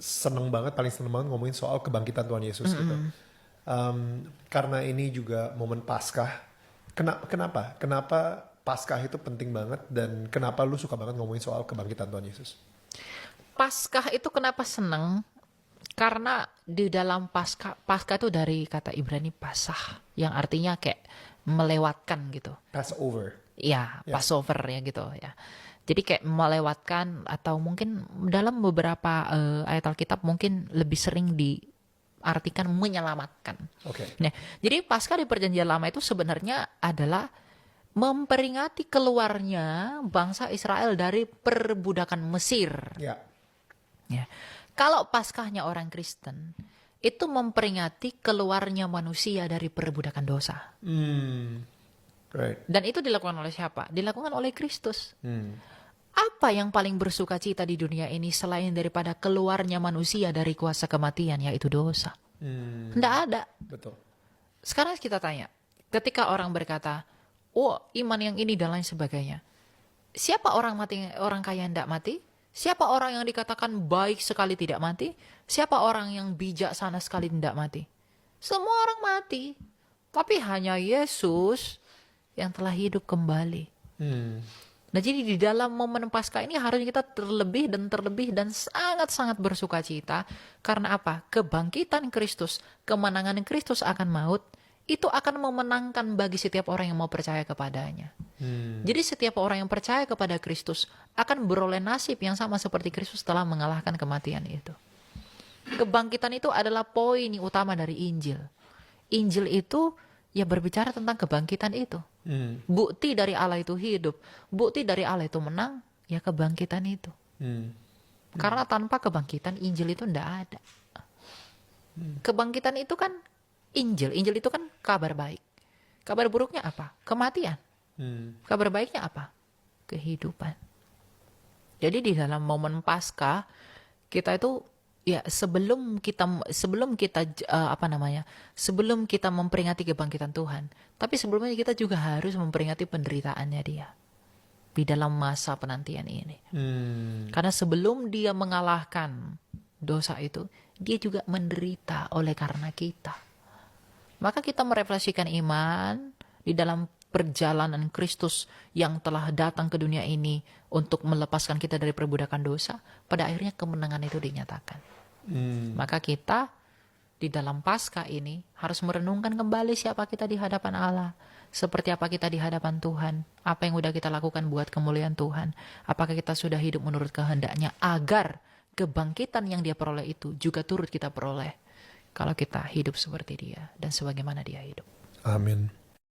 paling seneng banget ngomongin soal kebangkitan Tuhan Yesus gitu. Karena ini juga momen Paskah. Kenapa Paskah itu penting banget, dan kenapa lu suka banget ngomongin soal kebangkitan Tuhan Yesus? Paskah itu kenapa seneng? Karena di dalam Paskah itu dari kata Ibrani pasah, yang artinya kayak melewatkan gitu. Passover. Ya, Ya. Passover ya gitu ya. Jadi kayak melewatkan, atau mungkin dalam beberapa ayat Alkitab mungkin lebih sering diartikan menyelamatkan. Oke. Nah, jadi Paskah di Perjanjian Lama itu sebenarnya adalah memperingati keluarnya bangsa Israel dari perbudakan Mesir. Ya. Ya. Kalau Paskahnya orang Kristen, itu memperingati keluarnya manusia dari perbudakan dosa. Right. Dan itu dilakukan oleh siapa? Dilakukan oleh Kristus. Apa yang paling bersuka cita di dunia ini selain daripada keluarnya manusia dari kuasa kematian, yaitu dosa? Tidak ada. Betul. Sekarang kita tanya, ketika orang berkata, oh iman yang ini dan lain sebagainya, siapa orang kaya yang tidak mati? Siapa orang yang dikatakan baik sekali tidak mati? Siapa orang yang bijak sana sekali tidak mati? Semua orang mati. Tapi hanya Yesus yang telah hidup kembali. Nah, jadi di dalam momen Paskah ini harusnya kita terlebih dan sangat-sangat bersuka cita. Karena apa? Kebangkitan Kristus, kemenangan Kristus akan maut, itu akan memenangkan bagi setiap orang yang mau percaya kepadanya. Jadi setiap orang yang percaya kepada Kristus akan beroleh nasib yang sama seperti Kristus telah mengalahkan kematian itu. Kebangkitan itu adalah poin utama dari Injil. Injil itu ya berbicara tentang kebangkitan itu. Bukti dari Allah itu hidup, bukti dari Allah itu menang, ya kebangkitan itu. Karena tanpa kebangkitan Injil itu tidak ada. Kebangkitan itu kan Injil itu kan kabar baik. Kabar buruknya apa? Kematian. Kabar baiknya apa? Kehidupan. Jadi di dalam momen Paskah kita itu ya sebelum kita sebelum kita memperingati kebangkitan Tuhan, tapi sebelumnya kita juga harus memperingati penderitaannya Dia di dalam masa penantian ini. Karena sebelum Dia mengalahkan dosa itu, Dia juga menderita oleh karena kita. Maka kita merefleksikan iman di dalam perjalanan Kristus yang telah datang ke dunia ini untuk melepaskan kita dari perbudakan dosa. Pada akhirnya kemenangan itu dinyatakan. Maka kita di dalam Paskah ini harus merenungkan kembali siapa kita di hadapan Allah. Seperti apa kita di hadapan Tuhan. Apa yang sudah kita lakukan buat kemuliaan Tuhan. Apakah kita sudah hidup menurut kehendaknya, agar kebangkitan yang Dia peroleh itu juga turut kita peroleh. Kalau kita hidup seperti Dia dan sebagaimana Dia hidup. Amin.